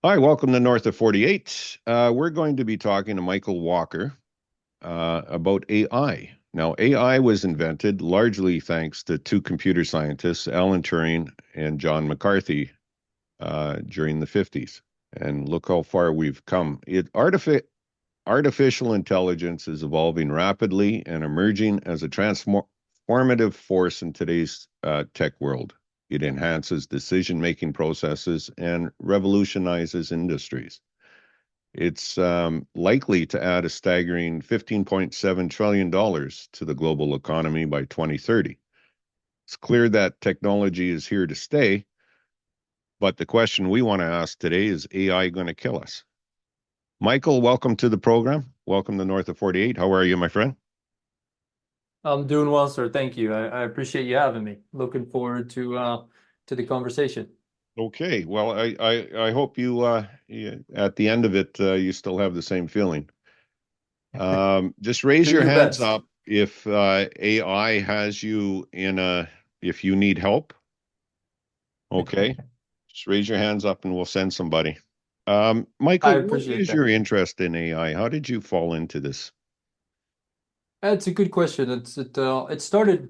Hi, welcome to North of 48. We're going to be talking to Michael Walker about AI. Now, AI was invented largely thanks to two computer scientists, Alan Turing and John McCarthy, during the 50s. And look how far we've come. Artificial intelligence is evolving rapidly and emerging as a transformative force in today's tech world. It enhances decision-making processes and revolutionizes industries. It's likely to add a staggering $15.7 trillion to the global economy by 2030. It's clear that technology is here to stay, but the question we want to ask today is AI going to kill us? Michael, welcome to the program. Welcome to North of 48. How are you, my friend? I'm doing well, sir. Thank you. I appreciate you having me. Looking forward to the conversation. Okay. Well, I hope at the end of it, you still have the same feeling. Just raise Do your your hands best. up if AI has you if you need help. Okay. Just raise your hands up and we'll send somebody. I Michael, what appreciate is your that. interest in AI? How did you fall into this? That's a good question. It started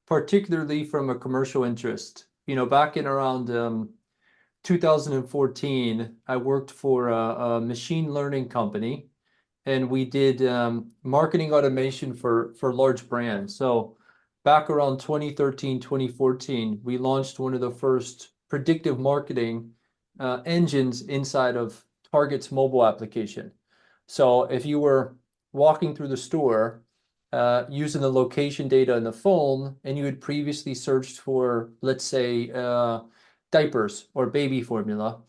particularly from a commercial interest. Back in around 2014, I worked for a machine learning company, and we did marketing automation for large brands. So back around 2013, 2014, we launched one of the first predictive marketing engines inside of Target's mobile application. So if you were walking through the store using the location data on the phone, and you had previously searched for, let's say, diapers or baby formula,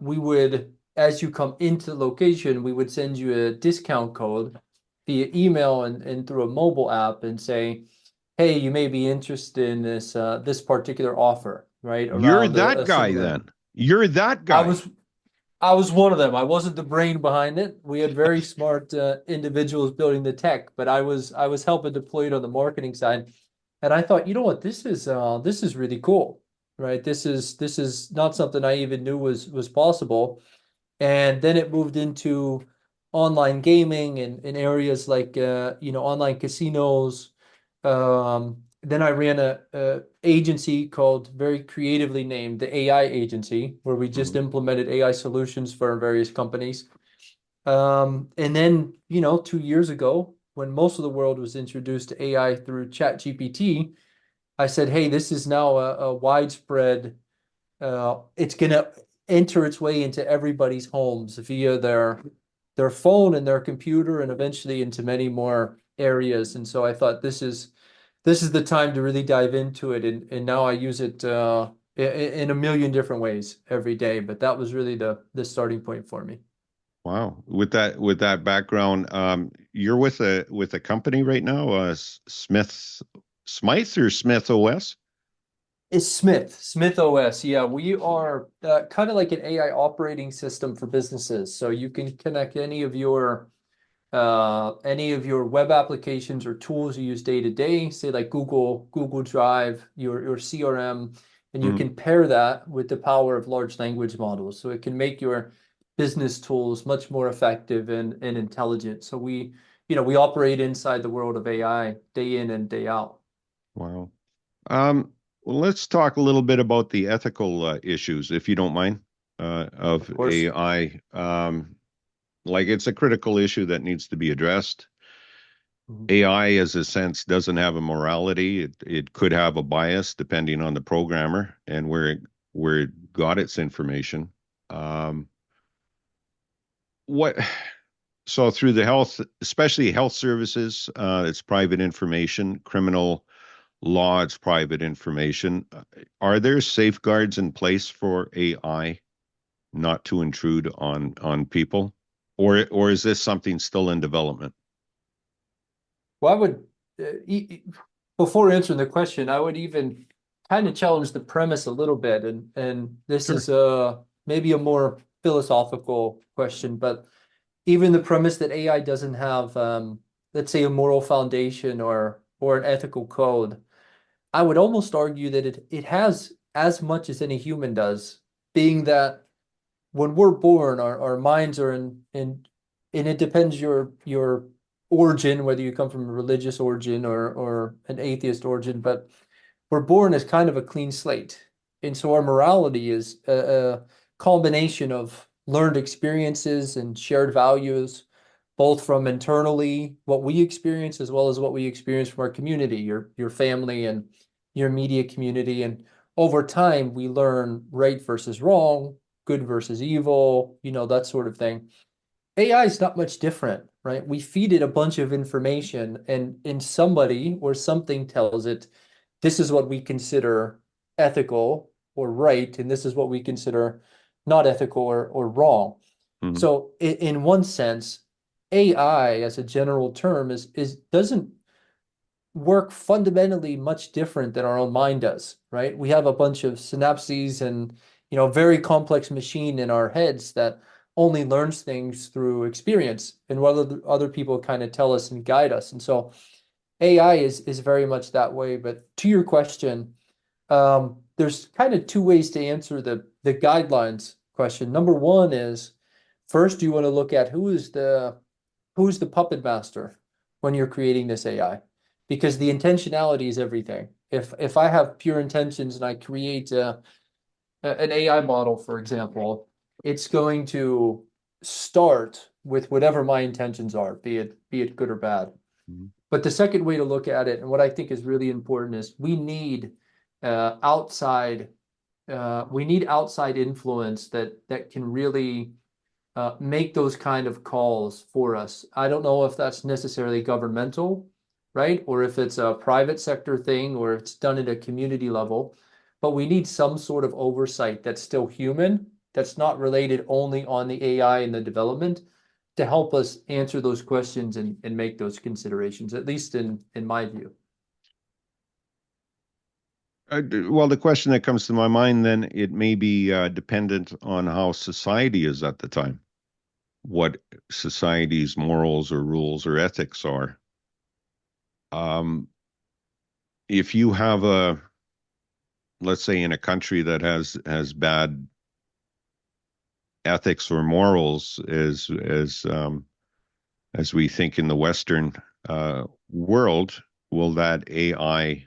we would, as you come into the location, we would send you a discount code via email and through a mobile app and say, hey, you may be interested in this particular offer, right? You're Around that a guy similar. then. You're that I guy. was I was one of them. I wasn't the brain behind it. We had very smart individuals building the tech, but I was helping deploy it on the marketing side. And I thought, you know what, this is really cool, right? This is not something I even knew was possible. And then it moved into online gaming and in areas like online casinos. Then I ran a agency called, very creatively named, the AI agency, where we just Mhm. implemented AI solutions for various companies. And then 2 years ago, when most of the world was introduced to AI through ChatGPT, I said, hey, this is now a widespread, it's going to enter its way into everybody's homes via their phone and their computer, and eventually into many more areas. And so I thought, this is the time to really dive into it, and now I use it in a million different ways every day. But that was really the starting point for me. Wow. With that background, you're with a company right now, Smythe or Smith OS? It's Smith OS. Yeah, we are kind of like an AI operating system for businesses. So you can connect any of your web applications or tools you use day to day, say like Google Drive, your CRM, and you Mhm. can pair that with the power of large language models. So it can make your business tools much more effective and intelligent. So we operate inside the world of AI day in and day out. Wow. Um, well, let's talk a little bit about the ethical issues, if you don't mind, of Of course. AI. Like it's a critical issue that needs to be addressed. Mhm. AI, as a sense, doesn't have a morality. It could have a bias depending on the programmer and where it got its information. Um, what so through the health, especially health services, it's private information. Criminal law, it's private information. Are there safeguards in place for AI not to intrude on people, or is this something still in development? Well, I would, before answering the question, I would even kind of challenge the premise a little bit, and this Sure. is maybe a more philosophical question, but even the premise that AI doesn't have, let's say, a moral foundation or an ethical code, I would almost argue that it has as much as any human does, being that when we're born, our minds are in and it depends your origin, whether you come from a religious origin or an atheist origin, but we're born as kind of a clean slate. And so our morality is a combination of learned experiences and shared values, both from internally what we experience as well as what we experience from our community, your family and your immediate community. And over time, we learn right versus wrong, good versus evil, that sort of thing. AI is not much different, right? We feed it a bunch of information, and somebody or something tells it, this is what we consider ethical or right, and this is what we consider not ethical or wrong. Mhm. So in one sense, AI as a general term is doesn't work fundamentally much different than our own mind does, right? We have a bunch of synapses and, very complex machine in our heads that only learns things through experience and what other people kind of tell us and guide us. And so AI is very much that way. But to your question, there's kind of two ways to answer the guidelines question. Number one is first you want to look at who's the puppet master when you're creating this AI, because the intentionality is everything. If I have pure intentions and I create an AI model, for example, it's going to start with whatever my intentions are, be it good or bad. Mhm. But the second way to look at it, and what I think is really important, is uh, outside we need outside influence that can really make those kind of calls for us. I don't know if that's necessarily governmental, right? Or if it's a private sector thing or it's done at a community level. But we need some sort of oversight that's still human, that's not related only on the AI and the development to help us answer those questions and make those considerations, at least in my view. Well, the question that comes to my mind then, it may be dependent on how society is at the time, what society's morals or rules or ethics are. Um, if you have let's say in a country that has bad ethics or morals as we think in the Western world, will that AI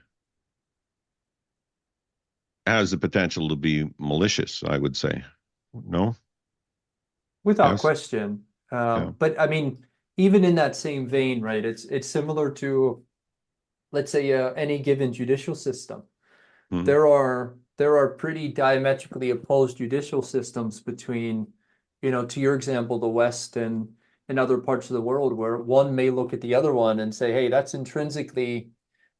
has the potential to be malicious, I would say. No? Without Yes? question. Yeah. But I mean, even in that same vein, right? It's similar to, let's say, any given judicial system. Mhm. There are pretty diametrically opposed judicial systems between, to your example, the West and other parts of the world, where one may look at the other one and say, hey, that's intrinsically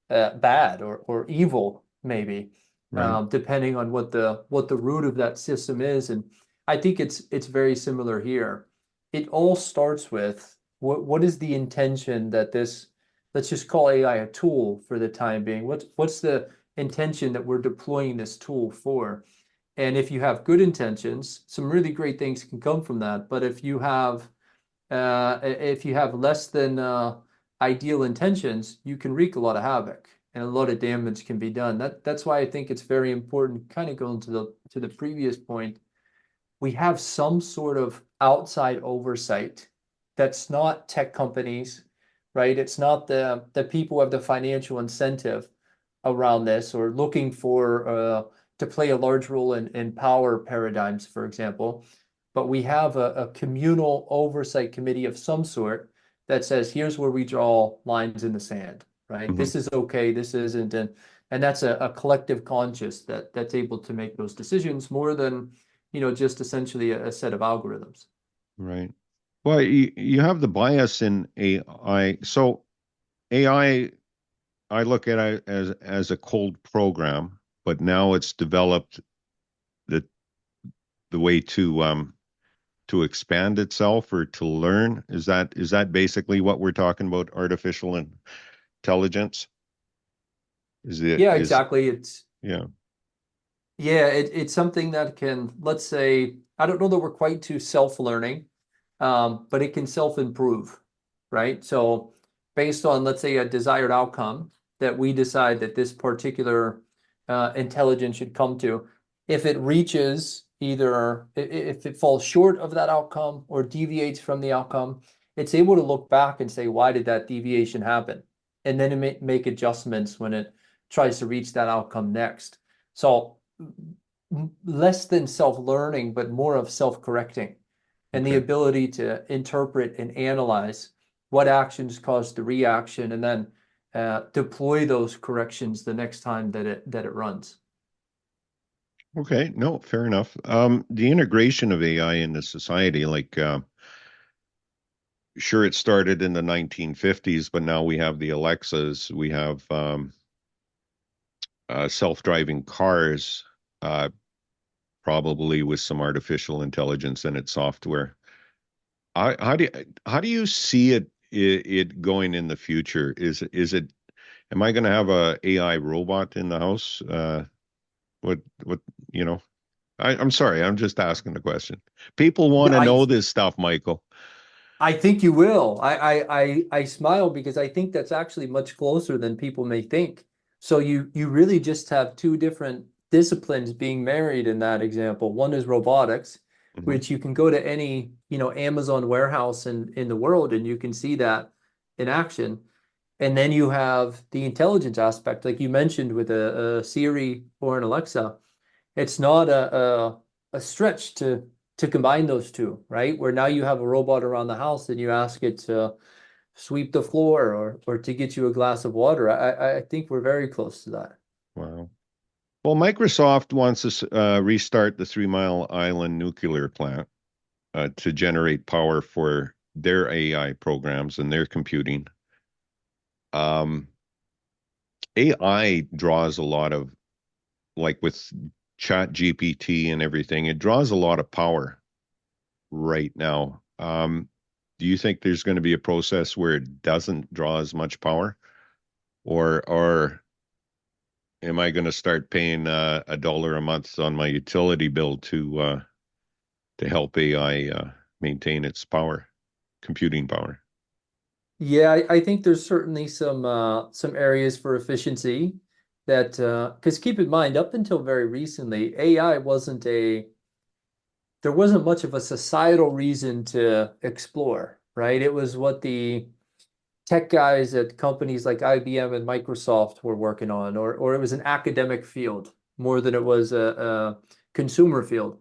bad or evil, maybe, Right. depending on what the root of that system is. And I think it's very similar here. It all starts with what is the intention that this, let's just call AI a tool for the time being. What's the intention that we're deploying this tool for? And if you have good intentions, some really great things can come from that. But if you have less than ideal intentions, you can wreak a lot of havoc and a lot of damage can be done. That's why I think it's very important, kind of going to the previous point, we have some sort of outside oversight that's not tech companies, right? It's not the people who have the financial incentive around this or looking for to play a large role in power paradigms, for example. But we have a communal oversight committee of some sort that says, here's where we draw lines in the sand, right? Mhm. This is okay, this isn't. And that's a collective conscious that's able to make those decisions more than just essentially a set of algorithms. Right. Well, you have the bias in AI. So I look at it as a cold program, but now it's developed the the way to expand itself or to learn. Is that basically what we're talking about, artificial intelligence? Is it Yeah, is exactly. Yeah. It's something that can, let's say, I don't know that we're quite to self-learning, but it can self-improve, right? So based on, let's say, a desired outcome that we decide that this particular intelligence should come to, if it reaches, either if it falls short of that outcome or deviates from the outcome, it's able to look back and say, why did that deviation happen? And then it make adjustments when it tries to reach that outcome next. So less than self-learning, but more of self-correcting and the Okay. ability to interpret and analyze what actions caused the reaction and then deploy those corrections the next time that it runs. Okay. No, fair enough. The integration of AI into society, like, sure, it started in the 1950s, but now we have the Alexas, we have self-driving cars, uh, probably with some artificial intelligence in its software. How do you see it going in the future? Is it am I going to have a AI robot in the house? What you know? I'm sorry, I'm just asking the question. People want Yeah, to I know this stuff, Michael. I think you will. I smile because I think that's actually much closer than people may think. So you really just have two different disciplines being married in that example. One is robotics, Hmm. which you can go to any, Amazon warehouse in the world and you can see that in action. And then you have the intelligence aspect, like you mentioned with a Siri or an Alexa. It's not a stretch to combine those two, right? Where now you have a robot around the house and you ask it to sweep the floor or to get you a glass of water. I think we're very close to that. Wow. Well, Microsoft wants to restart the Three Mile Island nuclear plant to generate power for their AI programs and their computing. Um, AI draws a lot of, like with Chat GPT and everything, it draws a lot of power right now. Do you think there's going to be a process where it doesn't draw as much power, or am I going to start paying $1 a month on my utility bill to help AI maintain its power, computing power? Yeah, I think there's certainly some areas for efficiency that because keep in mind, up until very recently, AI wasn't a there wasn't much of a societal reason to explore, right? It was what the tech guys at companies like IBM and Microsoft were working on, or it was an academic field more than it was a consumer field.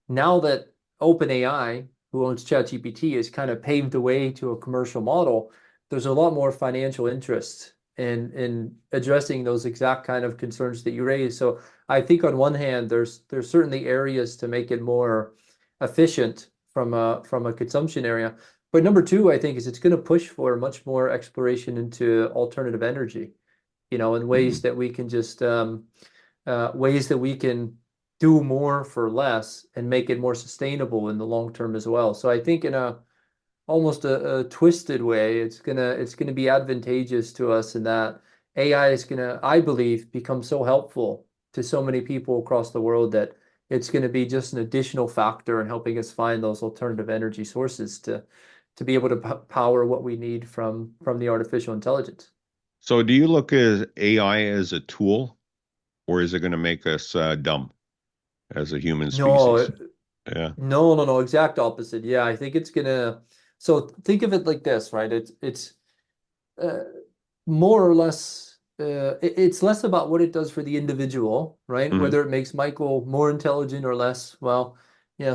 Now that OpenAI, who owns ChatGPT, has kind of paved the way to a commercial model, there's a lot more financial interest in addressing those exact kind of concerns that you raised. So I think on one hand, there's certainly areas to make it more efficient from a consumption area. But number two, I think, is it's going to push for much more exploration into alternative energy, in Hmm. ways that we can just ways that we can do more for less and make it more sustainable in the long term as well. So I think in a almost a twisted way, it's gonna be advantageous to us in that AI is gonna, I believe, become so helpful to so many people across the world that it's gonna be just an additional factor in helping us find those alternative energy sources to be able to power what we need from the artificial intelligence. So, do you look at AI as a tool, or is it going to make us dumb as a human species? No, Yeah. no, exact opposite. Yeah, I think it's gonna. So think of it like this, right? It's uh, more or less. It's less about what it does for the individual, right? Hmm. Whether it makes Michael more intelligent or less. Well,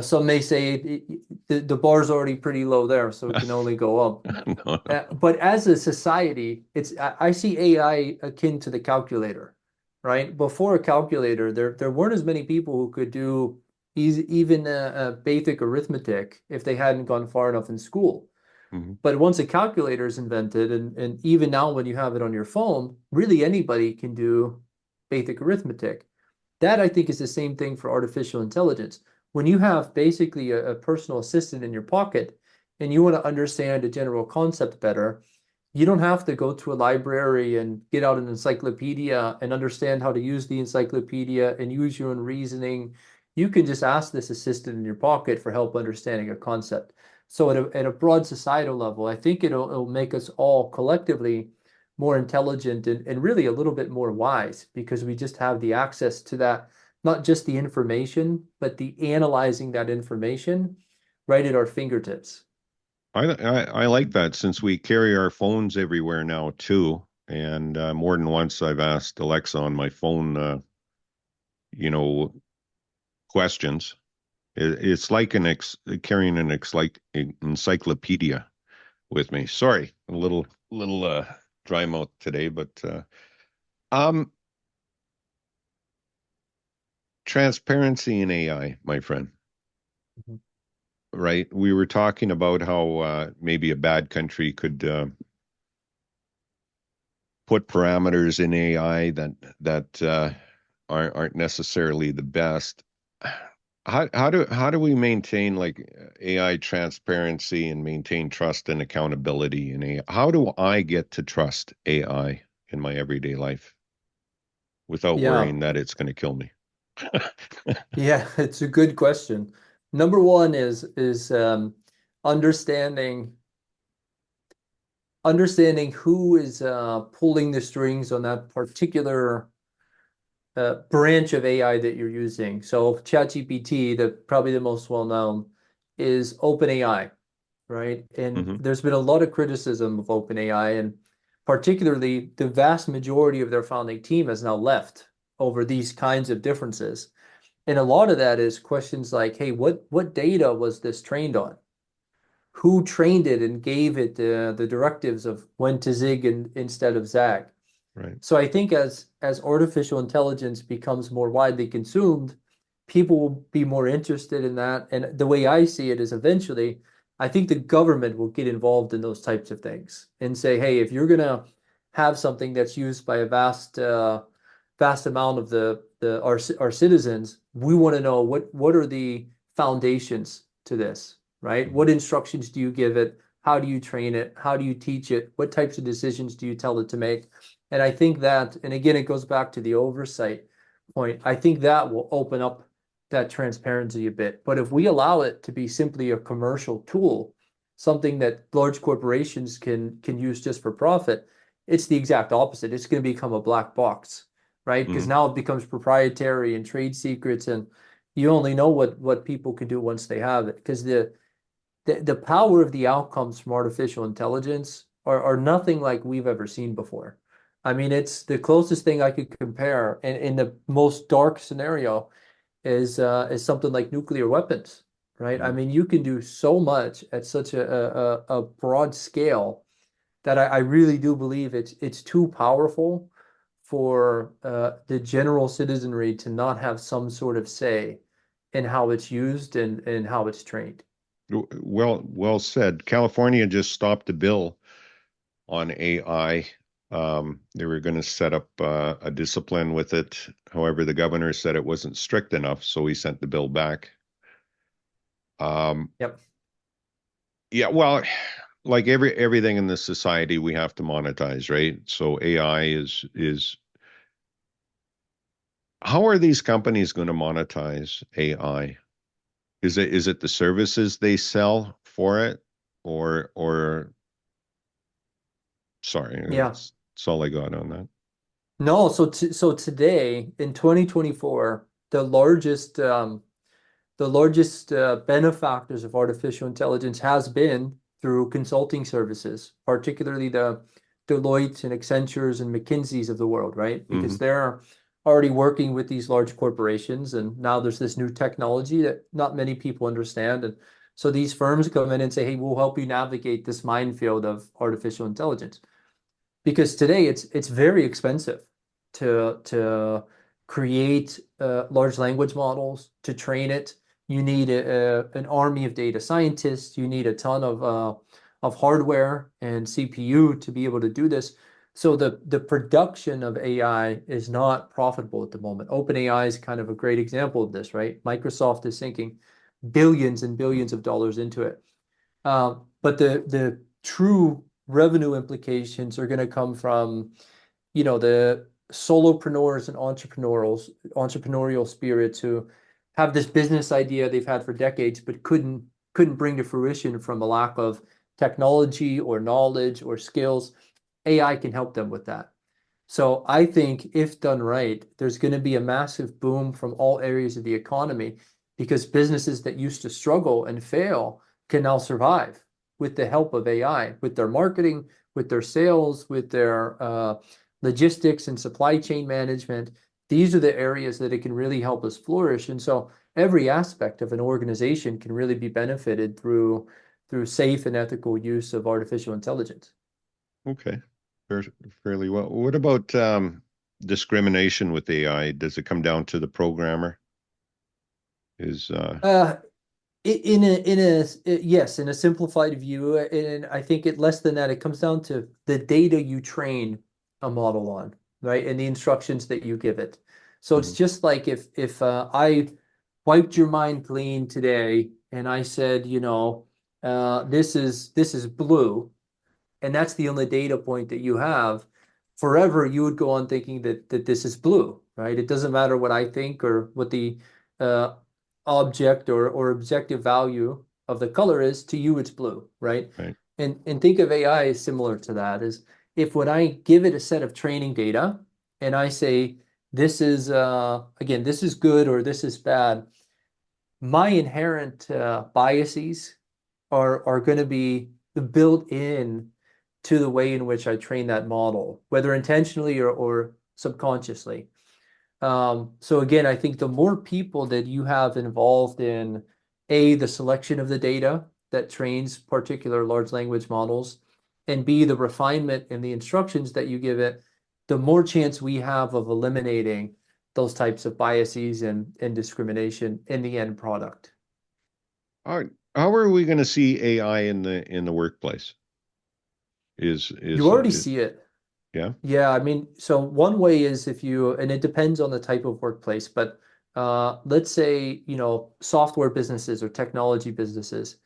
some may say the bar's already pretty low there, so it can only go up. No, no. But as a society, I see AI akin to the calculator, right? Before a calculator, there weren't as many people who could do even a basic arithmetic if they hadn't gone far enough in school. Hmm. But once a calculator is invented, and even now when you have it on your phone, really anybody can do basic arithmetic. That I think is the same thing for artificial intelligence. When you have basically a personal assistant in your pocket and you want to understand a general concept better, you don't have to go to a library and get out an encyclopedia and understand how to use the encyclopedia and use your own reasoning. You can just ask this assistant in your pocket for help understanding a concept. So at a broad societal level, I think it'll make us all collectively more intelligent and really a little bit more wise because we just have the access to not just the information, but the analyzing that information right at our fingertips. I like that since we carry our phones everywhere now too. And more than once, I've asked Alexa on my phone, you know, questions. It's like carrying an encyclopedia with me. Sorry, a little dry mouth today, but um, transparency in AI, my friend. Mhm. Right? We were talking about how maybe a bad country could put parameters in AI that aren't necessarily the best. How do we maintain like AI transparency and maintain trust and accountability in AI? How do I get to trust AI in my everyday life without Yeah, worrying that it's going to kill me? yeah, it's a good question. Number one is understanding understanding who is pulling the strings on that particular branch of AI that you're using. So ChatGPT, probably the most well known, is OpenAI, right? And Hmm. there's been a lot of criticism of OpenAI, and particularly the vast majority of their founding team has now left over these kinds of differences. And a lot of that is questions like, hey, what data was this trained on? Who trained it and gave it the directives of when to zig instead of zag? Right. So I think as artificial intelligence becomes more widely consumed, people will be more interested in that. And the way I see it is eventually, I think the government will get involved in those types of things and say, hey, if you're gonna have something that's used by a vast amount of our citizens, we want to know what are the foundations to this, right? Mhm. What instructions do you give it? How do you train it? How do you teach it? What types of decisions do you tell it to make? And I think that, and again, it goes back to the oversight point. I think that will open up that transparency a bit. But if we allow it to be simply a commercial tool, something that large corporations can use just for profit, it's the exact opposite. It's going to become a black box, right? Because Mhm. now it becomes proprietary and trade secrets, and you only know what people can do once they have it. Because the power of the outcomes from artificial intelligence are nothing like we've ever seen before. I mean, it's the closest thing I could compare in the most dark scenario is something like nuclear weapons, right? I Mhm. mean, you can do so much at such a broad scale that I really do believe it's too powerful for the general citizenry to not have some sort of say in how it's used and how it's trained. Well said. California just stopped a bill on AI. They were going to set up a discipline with it. However, the governor said it wasn't strict enough, so he sent the bill back. Um, Yep. yeah, well, like everything in this society, we have to monetize, right? So AI is how are these companies going to monetize AI? Is it the services they sell for it, or sorry, Yeah. that's all I got on that. No, so today in 2024, the largest benefactors of artificial intelligence has been through consulting services, particularly the Deloitte and Accentures and McKinseys of the world, right? Hmm. Because they're already working with these large corporations, and now there's this new technology that not many people understand. And so these firms come in and say, hey, we'll help you navigate this minefield of artificial intelligence. Because today it's very expensive to create large language models, to train it. You need an army of data scientists. You need a ton of hardware and CPU to be able to do this. So the production of AI is not profitable at the moment. OpenAI is kind of a great example of this, right? Microsoft is sinking billions and billions of dollars into it. But the true revenue implications are going to come from, the solopreneurs and entrepreneurial spirits who have this business idea they've had for decades, but couldn't bring to fruition from a lack of technology or knowledge or skills. AI can help them with that. So I think if done right, there's going to be a massive boom from all areas of the economy because businesses that used to struggle and fail can now survive with the help of AI, with their marketing, with their sales, with their logistics and supply chain management. These are the areas that it can really help us flourish. And so every aspect of an organization can really be benefited through safe and ethical use of artificial intelligence. Okay, Fair, fairly well. What about discrimination with AI? Does it come down to the programmer? Is Uh, yes, in a simplified view, and I think it less than that, it comes down to the data you train a model on, right? And the instructions that you give it. So it's Mhm. just like if I wiped your mind clean today and I said, this is blue, and that's the only data point that you have, forever you would go on thinking that this is blue, right? It doesn't matter what I think or what the uh, object or objective value of the color is. To you, it's blue, right? Right. And think of AI as similar to that. Is if when I give it a set of training data and I say this is again this is good or this is bad, my inherent biases are going to be built in to the way in which I train that model, whether intentionally or subconsciously. So again, I think the more people that you have involved in the selection of the data that trains particular large language models, and B, the refinement and the instructions that you give it, the more chance we have of eliminating those types of biases and discrimination in the end product. How, how are we going to see AI in the workplace? You already see it. Yeah, Yeah, I mean, so one way is if you, and it depends on the type of workplace, but let's say, software businesses or technology businesses.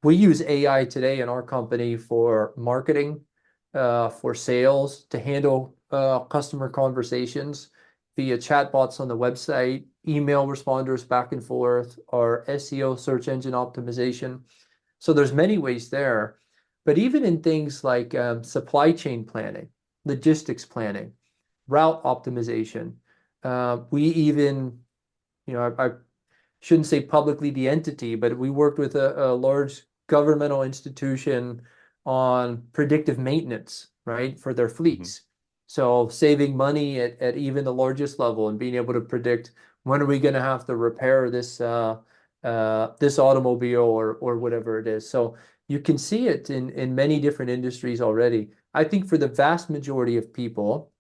We use AI today in our company for marketing, for sales, to handle customer conversations via chatbots on the website, email responders back and forth, our SEO search engine optimization. So there's many ways there. But even in things like supply chain planning, logistics planning, route optimization, we even, I shouldn't say publicly the entity, but we worked with a large governmental institution on predictive maintenance, right, for their hmm, fleets. So saving money at even the largest level and being able to predict when are we going to have to repair this automobile or whatever it is. So you can see it in many different industries already. I think for the vast majority of people,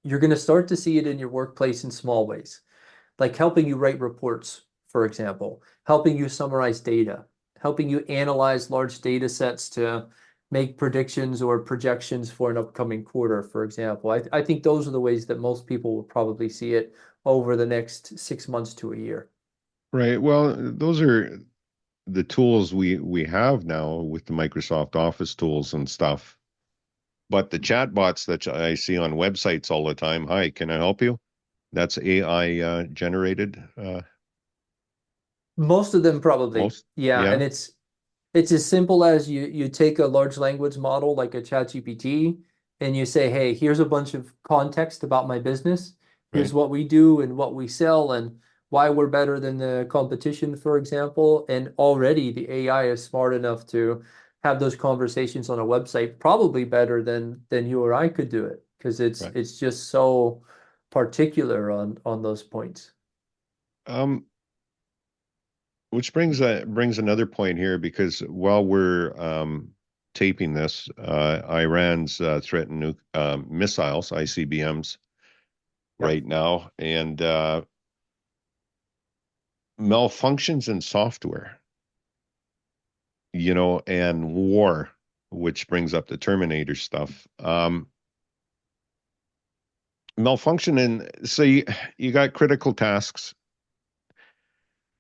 you're going to start to see it in your workplace in small ways like helping you write reports, for example, helping you summarize data, helping you analyze large data sets to make predictions or projections for an upcoming quarter, for example. I think those are the ways that most people will probably see it over the next 6 months to a year. right. Well, those are the tools we have now with the Microsoft Office tools and stuff. But the chatbots that I see on websites all the time, hi, can I help you? That's AI generated. Most of them probably. Most, Yeah, yeah, and it's as simple as you take a large language model like a ChatGPT and you say, hey, here's a bunch of context about my business. right, Here's what we do and what we sell and why we're better than the competition, for example. And already the AI is smart enough to have those conversations on a website, probably better than you or I could do it because it's right. it's just so particular on those points. Um, which brings another point here because while we're taping this, Iran's threatened missiles, ICBMs, Yep. right now, and malfunctions in software, and war, which brings up the Terminator stuff. Malfunction in, so you got critical tasks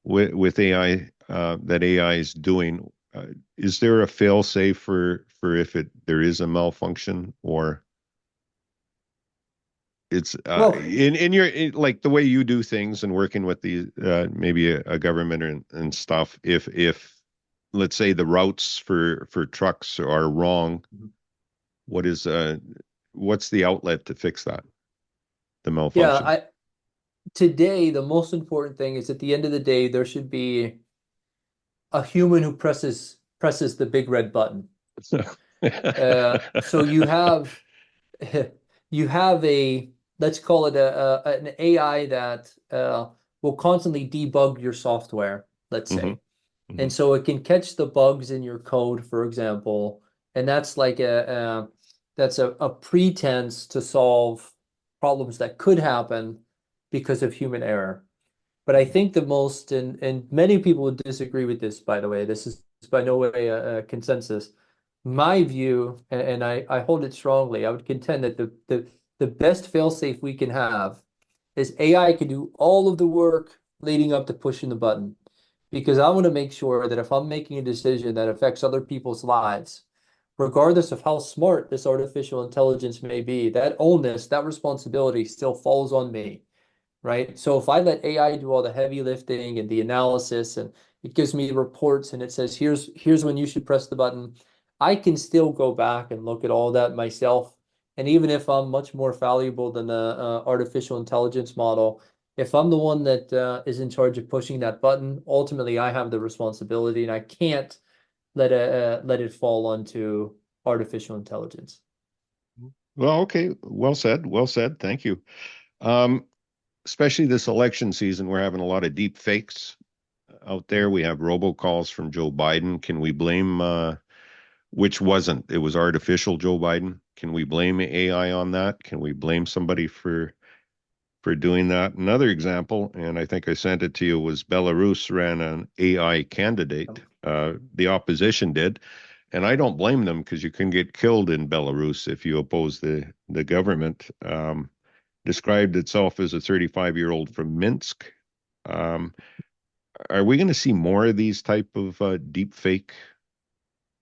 with AI that AI is doing. Is there a fail safe for if there is a malfunction or it's Well, in your like the way you do things and working with the maybe a government and stuff if let's say the routes for trucks are wrong, what is what's the outlet to fix that, the Yeah, malfunction? I today the most important thing is at the end of the day there should be a human who presses the big red button. So you have you have a let's call it an AI that will constantly debug your software, let's hmm say. hmm And so it can catch the bugs in your code, for example, and that's like a pretense to solve problems that could happen because of human error. But I think the most, and many people would disagree with this, by the way, this is by no way a consensus. My view, and I hold it strongly, I would contend that the best fail-safe we can have is AI can do all of the work leading up to pushing the button. Because I want to make sure that if I'm making a decision that affects other people's lives, regardless of how smart this artificial intelligence may be, that onus, that responsibility still falls on me, right? So if I let AI do all the heavy lifting and the analysis and it gives me reports and it says here's when you should press the button, I can still go back and look at all that myself. And even if I'm much more valuable than the artificial intelligence model, if I'm the one that is in charge of pushing that button, ultimately I have the responsibility and I can't let it fall onto artificial intelligence. Well, okay. Well said. Well said. Thank you. Um, Especially this election season, we're having a lot of deep fakes out there. We have robocalls from Joe Biden. Can we blame, which wasn't, it was artificial Joe Biden. Can we blame AI on that? Can we blame somebody for doing that? Another example, and I think I sent it to you, was Belarus ran an AI candidate. The opposition did, and I don't blame them because you can get killed in Belarus if you oppose the government. Described itself as a 35-year-old from Minsk. Um, are we going to see more of these type of deep fake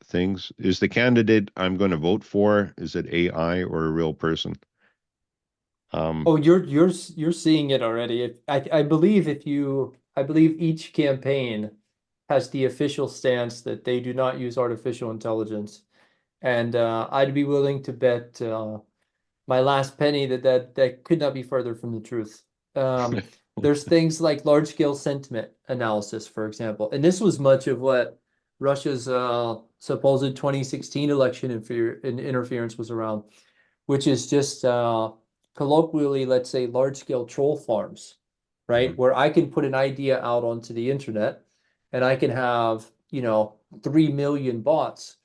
things? Is the candidate I'm going to vote for, is it AI or a real person? Um, Oh, you're seeing it already. I believe I believe each campaign has the official stance that they do not use artificial intelligence, and I'd be willing to bet my last penny that could not be further from the truth. Um, there's things like large scale sentiment analysis, for example, and this was much of what Russia's supposed 2016 election interference was around, which is just colloquially, let's say, large scale troll farms, right? mhm, Where I can put an idea out onto the internet and I can have, 3 million bots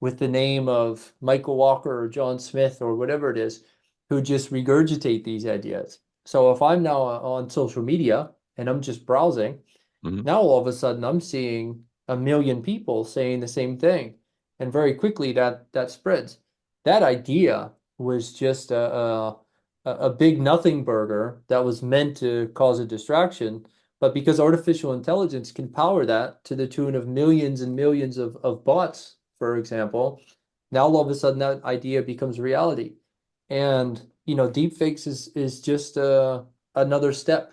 with the name of Michael Walker or John Smith or whatever it is who just regurgitate these ideas. So if I'm now on social media and I'm just browsing, mhm. now all of a sudden I'm seeing a million people saying the same thing. And very quickly that spreads. That idea was just a big nothing burger that was meant to cause a distraction. But because artificial intelligence can power that to the tune of millions and millions of bots, for example, now all of a sudden that idea becomes reality. And deepfakes is just another step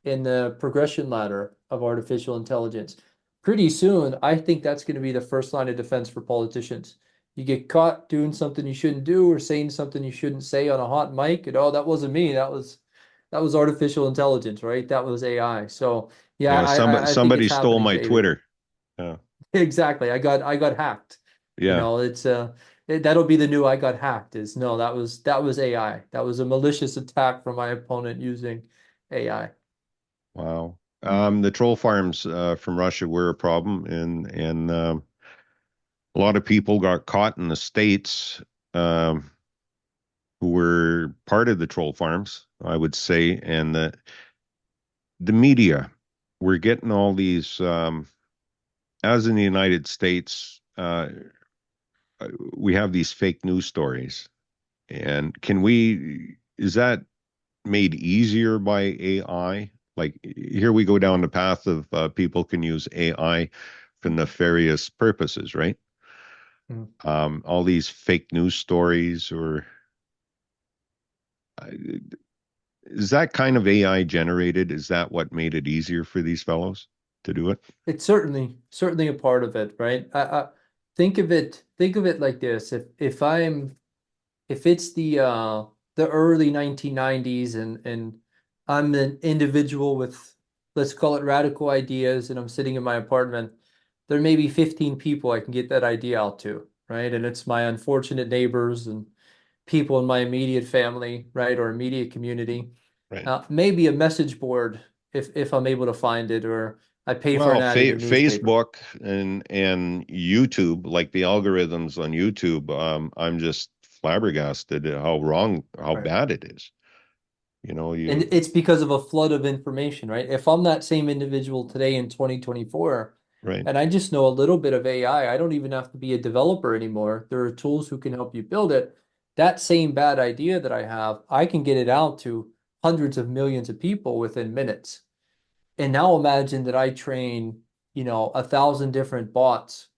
in the progression ladder of artificial intelligence. Pretty soon, I think that's going to be the first line of defense for politicians. You get caught doing something you shouldn't do or saying something you shouldn't say on a hot mic, and oh, that wasn't me. That was artificial intelligence, right? That was AI. So yeah, Yeah, I think somebody it's stole happening, my David. Twitter. Yeah, Exactly. I got hacked. yeah. It's that'll be the new I got hacked is no, that was AI. That was a malicious attack from my opponent using AI. Wow. The troll farms from Russia were a problem, and a lot of people got caught in the States um, who were part of the troll farms, I would say, and the media. We're getting all these, as in the United States, we have these fake news stories. And is that made easier by AI? Like here we go down the path of people can use AI for nefarious purposes, right? Mm. All these fake news stories, or uh, is that kind of AI generated? Is that what made it easier for these fellows to do it? It's certainly a part of it, right? Think of it like this. If I'm if it's the early 1990s and I'm an individual with, let's call it, radical ideas, and I'm sitting in my apartment, there may be 15 people I can get that idea out to, right? And it's my unfortunate neighbors and people in my immediate family, right, or immediate community. Right. Maybe a message board if I'm able to find it, or I pay for an Well, ad in the newspaper. Facebook and YouTube, like the algorithms on YouTube, I'm just flabbergasted at how wrong, how Right. bad it is. And You it's because of a flood of information, right? If I'm that same individual today in 2024, right, and I just know a little bit of AI, I don't even have to be a developer anymore. There are tools who can help you build it. That same bad idea that I have, I can get it out to hundreds of millions of people within minutes. And now imagine that I train, 1,000 different bots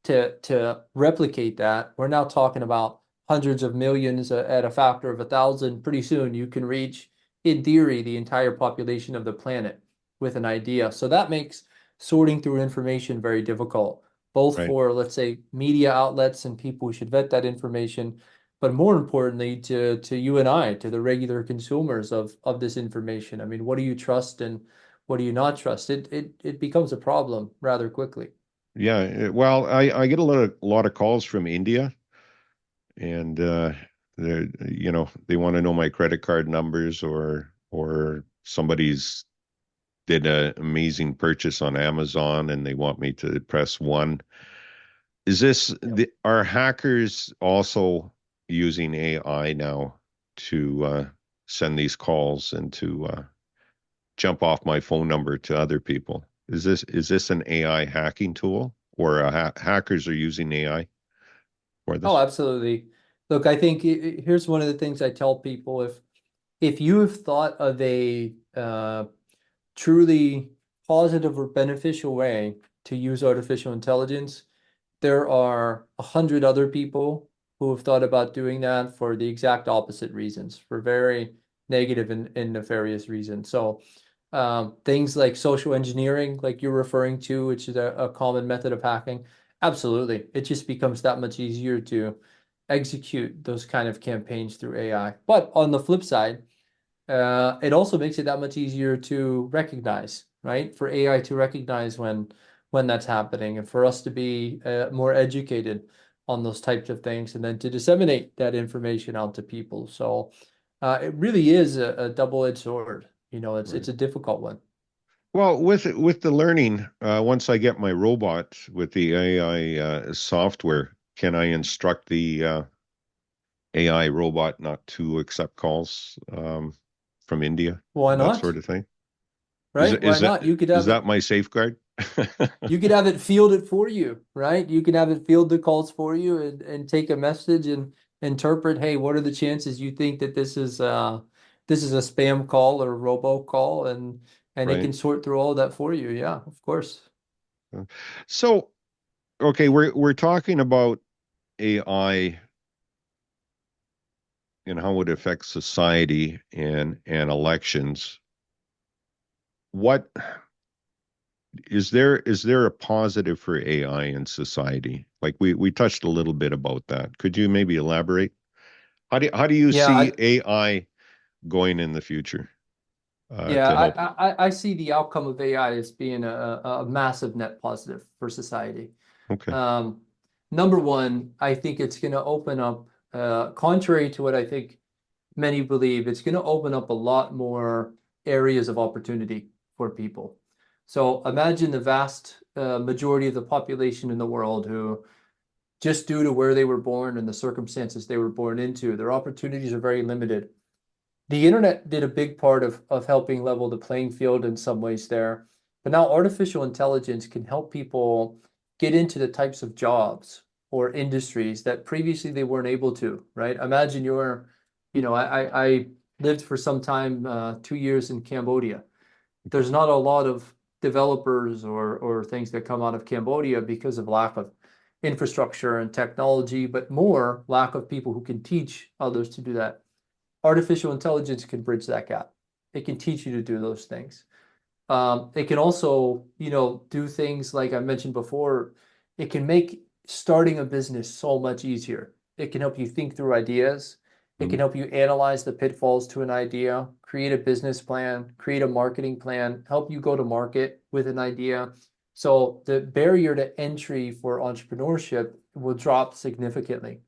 to replicate that. We're now talking about hundreds of millions at a factor of 1,000. Pretty soon, you can reach, in theory, the entire population of the planet with an idea. So that makes sorting through information very difficult, both right. for, let's say, media outlets and people who should vet that information, but more importantly, to you and I, to the regular consumers of this information. I mean, what do you trust and what do you not trust? It becomes a problem rather quickly. Yeah. Well, I get a lot of calls from India, and they want to know my credit card numbers, or somebody's did an amazing purchase on Amazon and they want me to press one. Are hackers also using AI now to send these calls and to jump off my phone number to other people? Is this an AI hacking tool, or hackers are using AI for Oh, this? absolutely. Look, I think here's one of the things I tell people. If you have thought of a truly positive or beneficial way to use artificial intelligence, there are 100 other people who have thought about doing that for the exact opposite reasons, for very negative and nefarious reasons. So things like social engineering, like you're referring to, which is a common method of hacking, absolutely. It just becomes that much easier to execute those kind of campaigns through AI. But on the flip side, it also makes it that much easier to recognize, right? For AI to recognize when that's happening, and for us to be more educated on those types of things, and then to disseminate that information out to people. So it really is a double-edged sword. It's Right. a difficult one. Well, with the learning, once I get my robot with the AI software, can I instruct the AI robot not to accept calls from India, Why that not? sort of thing? Is Right? it Why is that not? You could is have that it my safeguard? You could have it field it for you, right? You can have it field the calls for you and take a message and interpret, hey, what are the chances you think that this is a spam call or a robo call, and it Right. can sort through all that for you. Yeah, of course. So, okay, we're talking about AI and how it affects society and elections. What is there a positive for AI in society? Like we touched a little bit about that. Could you maybe elaborate? How do you Yeah, see AI going in the future yeah, to help? I see the outcome of AI as being a massive net positive for society. Okay. Um, Number one, I think it's going to open up, contrary to what I think many believe, it's going to open up a lot more areas of opportunity for people. So imagine the vast majority of the population in the world who, just due to where they were born and the circumstances they were born into, their opportunities are very limited. The internet did a big part of helping level the playing field in some ways there. But now artificial intelligence can help people get into the types of jobs or industries that previously they weren't able to, right? Imagine I lived for some time, 2 years in Cambodia. There's not a lot of developers or things that come out of Cambodia because of lack of infrastructure and technology, but more lack of people who can teach others to do that. Artificial intelligence can bridge that gap. It can teach you to do those things. It can also, do things like I mentioned before. It can make starting a business so much easier. It can help you think through ideas. It can Mhm. help you analyze the pitfalls to an idea, create a business plan, create a marketing plan, help you go to market with an idea. So the barrier to entry for entrepreneurship will drop significantly.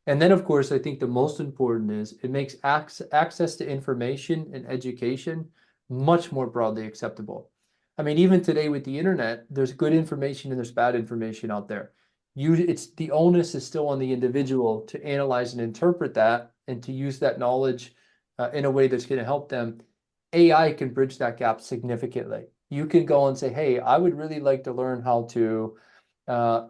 And then, of course, I think the most important is it makes access to information and education much more broadly acceptable. I mean, even today with the internet, there's good information and there's bad information out there. It's the onus is still on the individual to analyze and interpret that and to use that knowledge in a way that's going to help them. AI can bridge that gap significantly. You can go and say, "Hey, I would really like to learn how to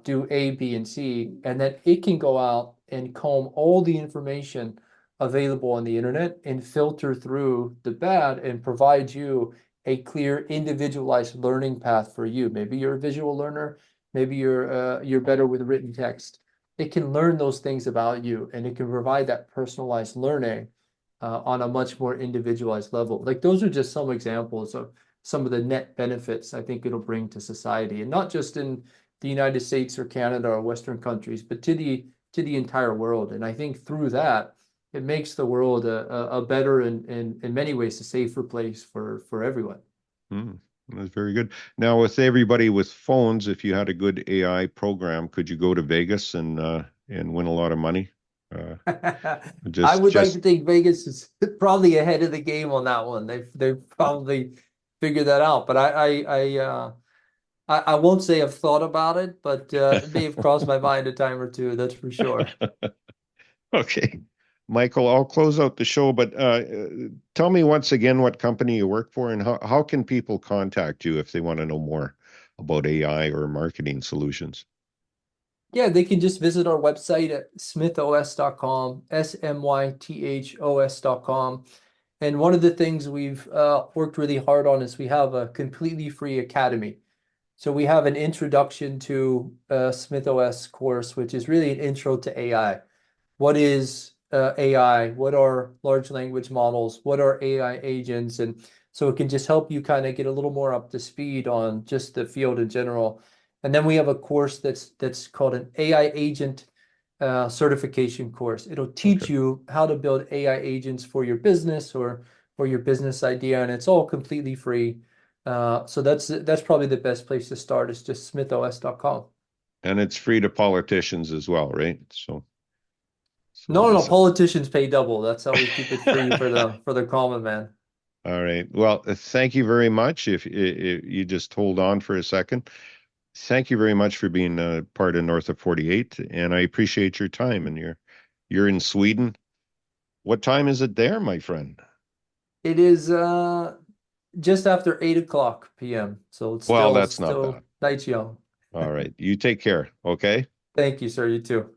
do A, B, and C," and then it can go out and comb all the information available on the internet and filter through the bad and provide you a clear individualized learning path for you. Maybe you're a visual learner, maybe you're better with written text. It can learn those things about you and it can provide that personalized learning on a much more individualized level. Like those are just some examples of some of the net benefits I think it'll bring to society, and not just in the United States or Canada or Western countries, but to the entire world. And I think through that, it makes the world a better and in many ways a safer place for everyone. Mm, that's very good. Now, with everybody with phones, if you had a good AI program, could you go to Vegas and win a lot of money? Uh, I would like to just think Vegas is probably ahead of the game on that one. They've probably figured that out. But I won't say I've thought about it, but it may have crossed my mind a time or two, that's for sure. Okay. Michael, I'll close out the show, but tell me once again what company you work for and how can people contact you if they want to know more about AI or marketing solutions? Yeah, they can just visit our website at smithos.com, smythos.com. And one of the things we've worked really hard on is we have a completely free academy. So we have an introduction to SmithOS course, which is really an intro to AI. What is AI? What are large language models? What are AI agents? And so it can just help you kind of get a little more up to speed on just the field in general. And then we have a course that's called an AI agent certification course. It'll Okay. teach you how to build AI agents for your business or for your business idea, and it's all completely free. So that's probably the best place to start is just smithos.com. And it's free to politicians as well, right? So No, no, this politicians pay double. That's how we keep it free for the common man. all right. Well, thank you very much. If you just hold on for a second. Thank you very much for being part of North of 48, and I appreciate your time. And you're in Sweden. What time is it there, my friend? It is just after 8 o'clock p.m. So it's Well, still that's not bad. still night young. All right. You take care, okay? Thank you, sir. You too.